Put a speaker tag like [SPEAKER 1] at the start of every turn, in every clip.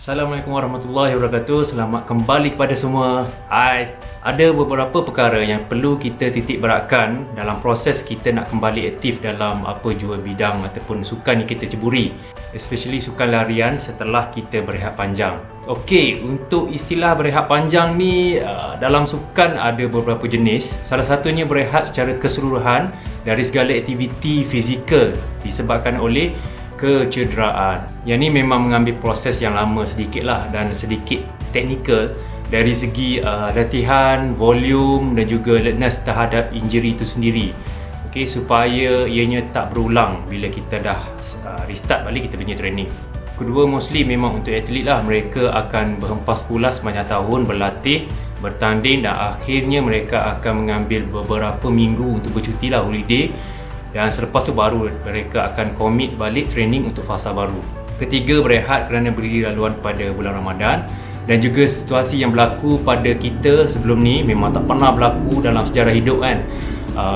[SPEAKER 1] Assalamualaikum warahmatullahi wabarakatuh. Selamat kembali kepada semua. Hai. Ada beberapa perkara yang perlu kita titik beratkan dalam proses kita nak kembali aktif dalam apa jua bidang ataupun sukan yang kita ceburi, especially sukan larian setelah kita berehat panjang. Okey, untuk istilah berehat panjang ni dalam sukan ada beberapa jenis. Salah satunya berehat secara keseluruhan dari segala aktiviti fizikal disebabkan oleh kecederaan. Yang ni memang mengambil proses yang lama sedikit lah dan sedikit teknikal dari segi latihan, volume dan juga alertness terhadap injury itu sendiri. Okey, supaya ianya tak berulang bila kita dah restart balik kita punya training. Kedua, mostly memang untuk atlet lah, mereka akan berhempas pula sepanjang tahun berlatih, bertanding dan akhirnya mereka akan mengambil beberapa minggu untuk bercuti lah, holiday. Dan selepas tu baru mereka akan commit balik training untuk fasa baru. Ketiga, berehat kerana berdiri laluan pada bulan Ramadan. Dan juga situasi yang berlaku pada kita sebelum ni memang tak pernah berlaku dalam sejarah hidup kan.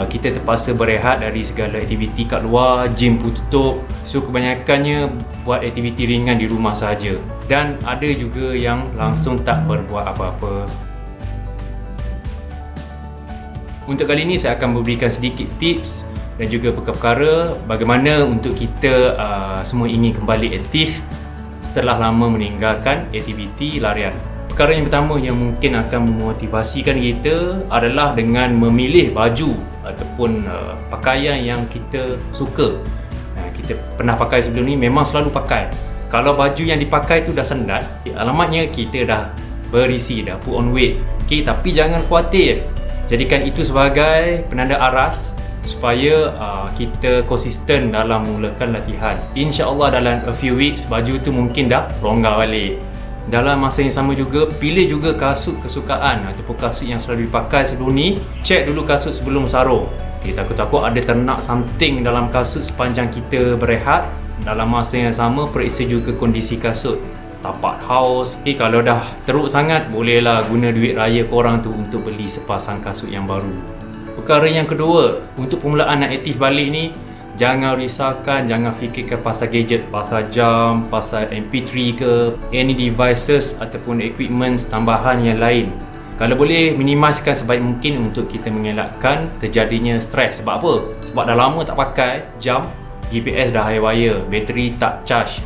[SPEAKER 1] Kita terpaksa berehat dari segala aktiviti kat luar, gym pun tutup. So kebanyakannya buat aktiviti ringan di rumah saja. Dan ada juga yang langsung tak berbuat apa-apa. Untuk kali ini saya akan memberikan sedikit tips dan juga perkara bagaimana untuk kita semua ingin kembali aktif setelah lama meninggalkan aktiviti larian. Perkara yang pertama yang mungkin akan memotivasikan kita adalah dengan memilih baju ataupun pakaian yang kita suka. Kita pernah pakai sebelum ni, memang selalu pakai. Kalau baju yang dipakai tu dah sendat, alamatnya kita dah berisi, dah put on weight. Okay, tapi jangan khawatir, jadikan itu sebagai penanda aras supaya kita konsisten dalam mulakan latihan. InsyaAllah dalam a few weeks baju tu mungkin dah longgar balik. Dalam masa yang sama juga, pilih juga kasut kesukaan ataupun kasut yang selalu dipakai sebelum ni. Check dulu kasut sebelum sarung. Okay, takut-takut ada ternak something dalam kasut sepanjang kita berehat. Dalam masa yang sama, periksa juga kondisi kasut, tapak haus. Okay, kalau dah teruk sangat, bolehlah guna duit raya korang tu untuk beli sepasang kasut yang baru. Perkara yang kedua, untuk permulaan nak aktif balik ni, jangan risaukan, jangan fikirkan pasal gadget, pasal jam, pasal MP3 ke, any devices ataupun equipment tambahan yang lain. Kalau boleh, minimizekan sebaik mungkin untuk kita mengelakkan terjadinya stres. Sebab apa? Sebab dah lama tak pakai jam, GPS dah high wire, bateri tak charge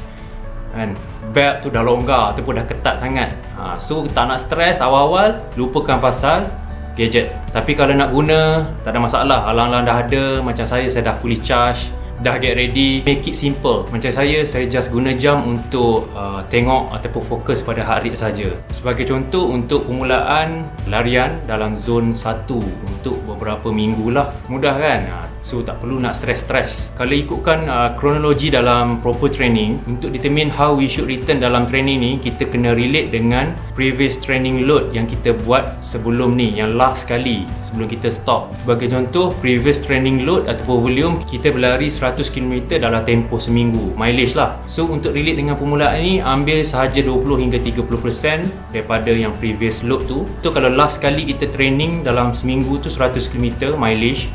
[SPEAKER 1] kan, belt tu dah longgar ataupun dah ketat sangat. So tak nak stres awal-awal, lupakan pasal gadget. Tapi kalau nak guna, tak ada masalah. Alang-alang dah ada, macam saya dah fully charge, dah get ready. Make it simple. Macam saya just guna jam untuk tengok ataupun fokus pada heart rate saja. Sebagai contoh, untuk permulaan larian dalam zon 1 untuk beberapa minggu lah. Mudah kan? So tak perlu nak stres-stres. Kalau ikutkan kronologi dalam proper training, untuk determine how we should return dalam training ni, kita kena relate dengan previous training load yang kita buat sebelum ni, yang last kali sebelum kita stop. Sebagai contoh, previous training load ataupun volume, kita berlari 100 km dalam tempoh seminggu, mileage lah. So untuk relate dengan permulaan ni, ambil sahaja 20 hingga 30% daripada yang previous load tu. So kalau last kali kita training dalam seminggu tu 100 km mileage,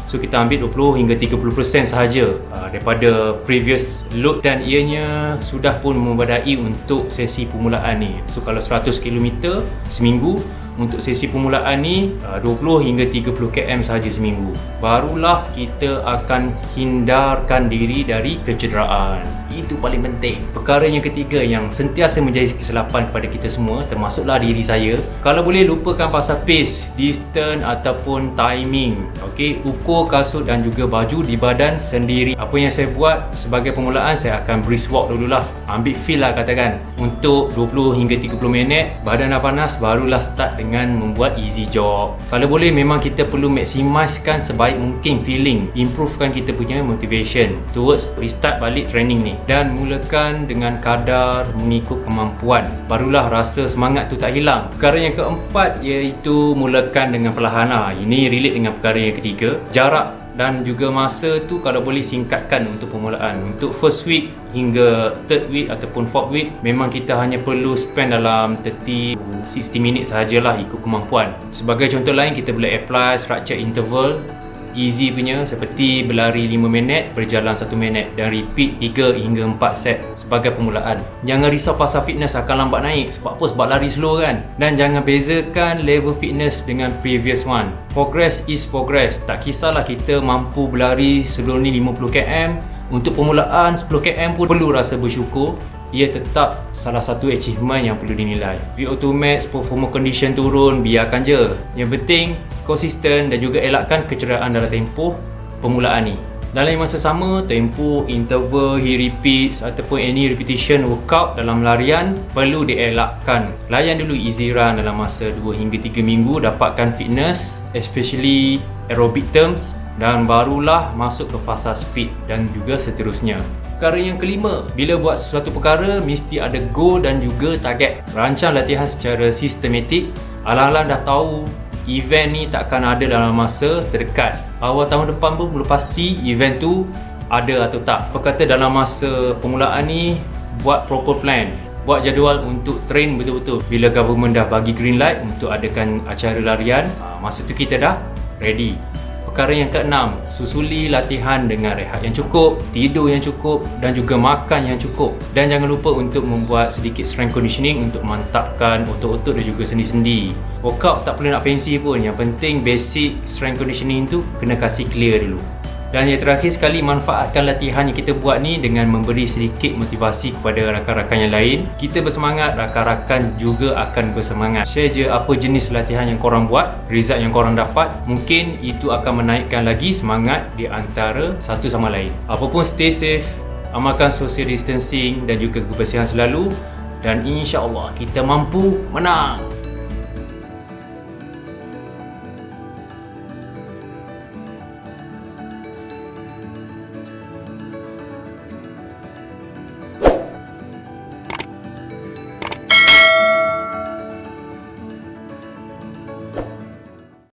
[SPEAKER 1] so kita ambil 20 hingga 30% sahaja daripada previous load, dan ianya sudah pun memadai untuk sesi permulaan ni. So kalau 100 km seminggu, untuk sesi permulaan ni 20 hingga 30 km sahaja seminggu. Barulah kita akan hindarkan diri dari kecederaan. Itu paling penting. Perkara yang ketiga yang sentiasa menjadi kesilapan kepada kita semua, termasuklah diri saya, kalau boleh lupakan pasal pace, distance ataupun timing. Okey, ukur kasut dan juga baju di badan sendiri. Apa yang saya buat sebagai permulaan, saya akan brisk walk dululah. Ambil feel lah katakan. Untuk 20 hingga 30 minit, badan dah panas, barulah start dengan membuat easy jog. Kalau boleh, memang kita perlu maximizekan sebaik mungkin feeling, improvekan kita punya motivation towards restart balik training ni, dan mulakan dengan kadar mengikut kemampuan. Barulah rasa semangat tu tak hilang. Perkara yang keempat iaitu mulakan dengan perlahan. Ini relate dengan perkara yang ketiga. Jarak dan juga masa tu kalau boleh singkatkan untuk permulaan. Untuk first week hingga third week ataupun fourth week, memang kita hanya perlu spend dalam 30-60 minit sahajalah ikut kemampuan. Sebagai contoh lain, kita boleh apply structure interval easy punya, seperti berlari 5 minit, berjalan 1 minit dan repeat 3 hingga 4 set sebagai permulaan. Jangan risau pasal fitness akan lambat naik. Sebab apa? Sebab lari slow kan. Dan jangan bezakan level fitness dengan previous one. Progress is progress. Tak kisahlah kita mampu berlari sebelum ni 50 km, untuk permulaan 10 km pun perlu rasa bersyukur. Ia tetap salah satu achievement yang perlu dinilai. VO2 max, performance condition turun, biarkan je. Yang penting konsisten dan juga elakkan kecederaan dalam tempoh permulaan ni. Dalam masa sama, tempoh, interval, heat repeats ataupun any repetition workout dalam larian perlu dielakkan. Layan dulu easy run dalam masa 2 hingga 3 minggu, dapatkan fitness, especially aerobic terms, dan barulah masuk ke fasa speed dan juga seterusnya. Perkara yang kelima, bila buat sesuatu perkara mesti ada goal dan juga target. Rancang latihan secara sistematik. Alang-alang dah tahu event ni takkan ada dalam masa terdekat. Awal tahun depan pun belum pasti event tu ada atau tak. Berkata dalam masa permulaan ni, buat proper plan, buat jadual untuk train betul-betul. Bila government dah bagi green light untuk adakan acara larian, masa tu kita dah ready. Perkara yang keenam, susuli latihan dengan rehat yang cukup, tidur yang cukup dan juga makan yang cukup. Dan jangan lupa untuk membuat sedikit strength conditioning untuk mantapkan otot-otot dan juga sendi-sendi. Workout tak perlu nak fancy pun, yang penting basic strength conditioning tu kena kasih clear dulu. Dan yang terakhir sekali, manfaatkan latihan yang kita buat ni dengan memberi sedikit motivasi kepada rakan-rakan yang lain. Kita bersemangat, rakan-rakan juga akan bersemangat. Share je apa jenis latihan yang korang buat, result yang korang dapat. Mungkin itu akan menaikkan lagi semangat di antara satu sama lain. Apapun, stay safe, amalkan social distancing dan juga kebersihan selalu. Dan insya-Allah kita mampu menang.